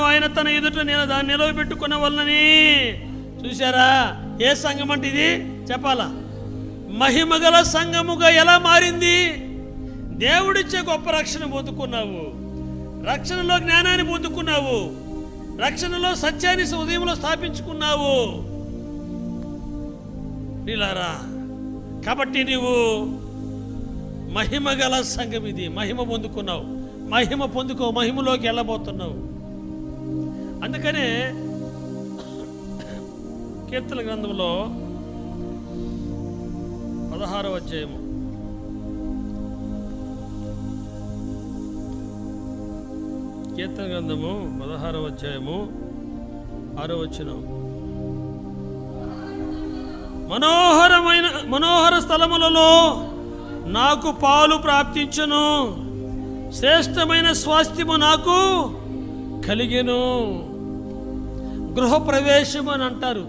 ఆయన తన ఎదుట నేను దాన్ని నిలవబెట్టుకున్న వలనని. చూసారా, ఏ సంఘం అంటే ఇది చెప్పాలా? మహిమగల సంఘముగా ఎలా మారింది? దేవుడిచ్చే గొప్ప రక్షణ పొందుకున్నావు, రక్షణలో జ్ఞానాన్ని పొందుకున్నావు, రక్షణలో సత్యాన్ని హృదయంలో స్థాపించుకున్నావు నీలారా. కాబట్టి నీవు మహిమగల సంఘం ఇది. మహిమ పొందుకున్నావు, మహిమ పొందుకో, మహిమలోకి వెళ్ళబోతున్నావు. అందుకనే కీర్తన గ్రంథంలో 16వ అధ్యాయము కీర్తన గ్రంథము 16వ అధ్యాయము 6వ వచనం, మనోహర స్థలములలో నాకు పాలు ప్రాప్తించును, శ్రేష్టమైన స్వాస్థ్యము నాకు కలిగెను. గృహప్రవేశము అని అంటారు.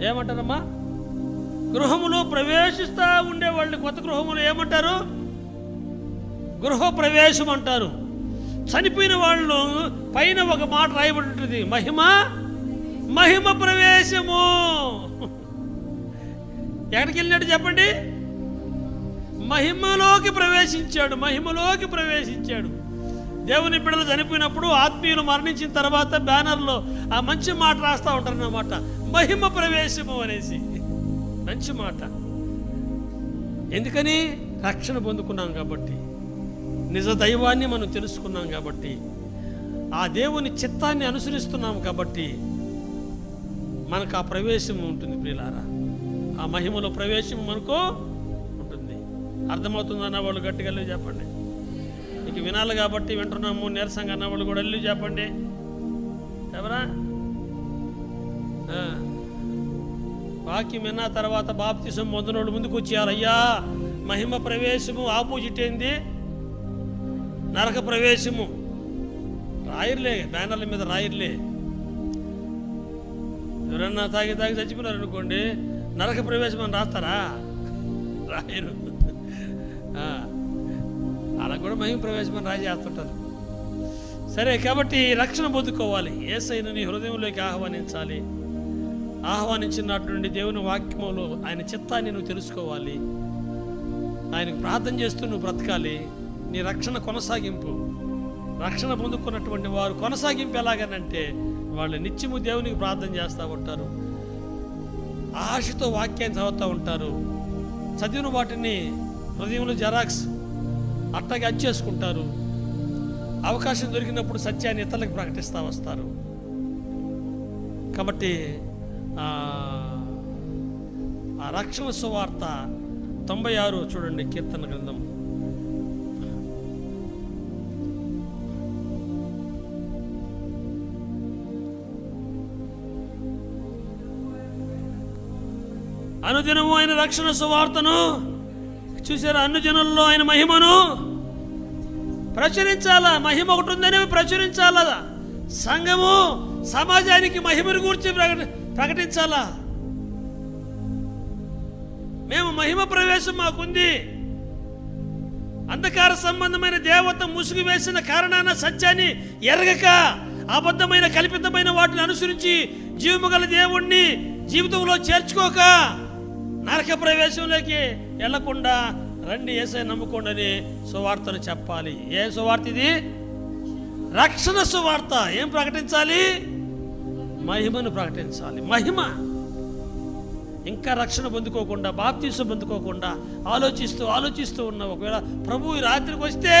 ఏమంటారమ్మా? గృహములో ప్రవేశిస్తూ ఉండేవాళ్ళు కొత్త గృహములు ఏమంటారు? గృహప్రవేశం అంటారు. చనిపోయిన వాళ్ళు పైన ఒక మాట రాయబడి ఉంటుంది, మహిమ ప్రవేశము. ఎక్కడికి వెళ్ళినట్టు చెప్పండి? మహిమలోకి ప్రవేశించాడు. దేవుని బిడ్డలు చనిపోయినప్పుడు, ఆత్మీయులు మరణించిన తర్వాత బ్యానర్లో ఆ మంచి మాట రాస్తూ ఉంటారు అన్నమాట, మహిమ ప్రవేశము అనేసి. మంచి మాట. ఎందుకని? రక్షణ పొందుకున్నాం కాబట్టి, నిజ దైవాన్ని మనం తెలుసుకున్నాం కాబట్టి, ఆ దేవుని చిత్తాన్ని అనుసరిస్తున్నాం కాబట్టి మనకు ఆ ప్రవేశం ఉంటుంది ప్రియులారా. ఆ మహిమలో ప్రవేశం మనకు ఉంటుంది. అర్థమవుతుంది అన్నవాళ్ళు గట్టిగా వెళ్ళి చెప్పండి. ఇక వినాలి కాబట్టి వింటున్నాము. నీరసంగా అన్నవాళ్ళు కూడా వెళ్ళి చెప్పండి. ఎవరా? వాక్యం విన్న తర్వాత బాప్తిసం పొందినోళ్ళు ముందుకు వచ్చేయాలి. అయ్యా, మహిమ ప్రవేశము ఆపోజిట్ ఏంది? నరక ప్రవేశము. రాయిర్లే, బ్యానర్ల మీద రాయిర్లే. ఎవరన్నా తాగి చచ్చిపోయినారు అనుకోండి, నరక ప్రవేశం అని రాస్తారా? రాయరు. అలా కూడా మహిమ ప్రవేశం అని రాజేస్తుంటారు. సరే, కాబట్టి రక్షణ పొందుకోవాలి. యేసయ్యను నీ హృదయంలోకి ఆహ్వానించాలి. ఆహ్వానించినట్టు నుండి దేవుని వాక్యములో ఆయన చిత్తాన్ని నువ్వు తెలుసుకోవాలి. ఆయనకు ప్రార్థన చేస్తూ నువ్వు బ్రతకాలి. నీ రక్షణ కొనసాగింపు. రక్షణ పొందుకున్నటువంటి వారు కొనసాగింపు ఎలాగనంటే, వాళ్ళు నిత్యము దేవునికి ప్రార్థన చేస్తూ ఉంటారు, ఆశతో వాక్యాన్ని చదువుతూ ఉంటారు, చదివిన వాటిని హృదయంలో జెరాక్స్ అట్టగా అచ్చేసుకుంటారు. అవకాశం దొరికినప్పుడు సత్యాన్ని ఇతరులకు ప్రకటిస్తూ వస్తారు. కాబట్టి ఆ రక్షణ సువార్త 96 చూడండి, కీర్తన గ్రంథం. అనుదినము ఆయన రక్షణ సువార్తను చూసారా? అనుజనుల్లో ఆయన మహిమను ప్రచురించాలా. మహిమ ఒకటి ఉందని ప్రచురించాలా. సంఘము సమాజానికి మహిమను గురించి ప్రకటించాలా. మేము మహిమ ప్రవేశం మాకుంది. అంధకార సంబంధమైన దేవత ముసుగు వేసిన కారణాన సత్యాన్ని ఎరగక అబద్ధమైన కల్పితమైన వాటిని అనుసరించి జీవము గల దేవుణ్ణి జీవితంలో చేర్చుకోక నరక ప్రవేశంలోకి వెళ్లకుండా రండి, యేసయ్య నమ్ముకోండి అని సువార్తను చెప్పాలి. ఏ సువార్త ఇది? రక్షణ సువార్త. ఏం ప్రకటించాలి? మహిమను ప్రకటించాలి. మహిమ. ఇంకా రక్షణ పొందుకోకుండా, బాప్తీసం పొందుకోకుండా ఆలోచిస్తూ ఉన్నావు. ఒకవేళ ప్రభు ఈ రాత్రికి వస్తే,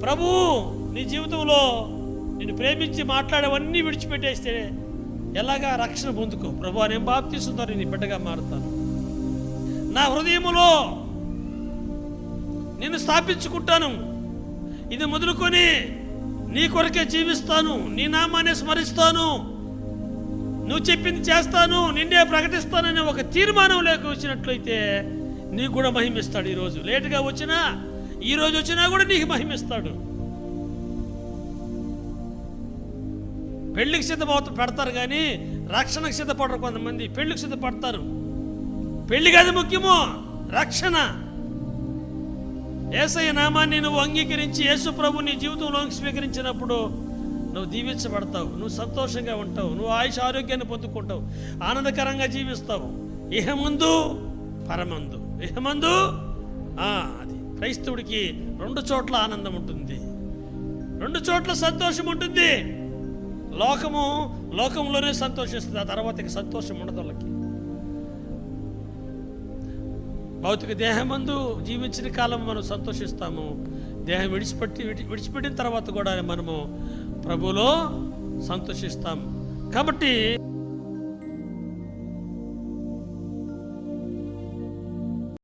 ప్రభు నీ జీవితంలో నిన్ను ప్రేమించి మాట్లాడేవన్నీ విడిచిపెట్టేస్తే ఎలాగా రక్షణ పొందుకో. ప్రభు నేను బాప్తీసం ద్వారా నీ బిడ్డగా మారుతాను, నా హృదయములో నిన్ను స్థాపించుకుంటాను, ఇది మొదలుకొని నీ కొరకే జీవిస్తాను, నీ నామాన్ని స్మరిస్తాను, నువ్వు చెప్పింది చేస్తాను, నిన్నే ప్రకటిస్తానని ఒక తీర్మానం లేక వచ్చినట్లయితే నీకు కూడా మహిమిస్తాడు. ఈరోజు లేటుగా వచ్చినా, ఈరోజు వచ్చినా కూడా నీకు మహిమిస్తాడు. పెళ్లికి పెడతారు కానీ రక్షణకు సిద్ధపడరు కొంతమంది. పెళ్లికి సిద్ధపడతారు. పెళ్లి కాదు ముఖ్యము, రక్షణ. యేసయ్య నామాన్ని నువ్వు అంగీకరించి యేసు ప్రభు నీ జీవితంలోకి స్వీకరించినప్పుడు నువ్వు దీవించబడతావు, నువ్వు సంతోషంగా ఉంటావు, నువ్వు ఆయుష ఆరోగ్యాన్ని పొందుకుంటావు, ఆనందకరంగా జీవిస్తావు. ఇహమందు పరమందు. ఇహమందు అది క్రైస్తవుడికి 2 చోట్ల ఆనందం ఉంటుంది, 2 చోట్ల సంతోషం ఉంటుంది. లోకంలోనే సంతోషిస్తుంది, ఆ తర్వాత ఇక సంతోషం ఉండదు వాళ్ళకి. భౌతిక దేహమందు జీవించిన కాలం మనం సంతోషిస్తాము, దేహం విడిచిపెట్టిన తర్వాత కూడా మనము ప్రభువులో సంతోషిస్తాము. కాబట్టి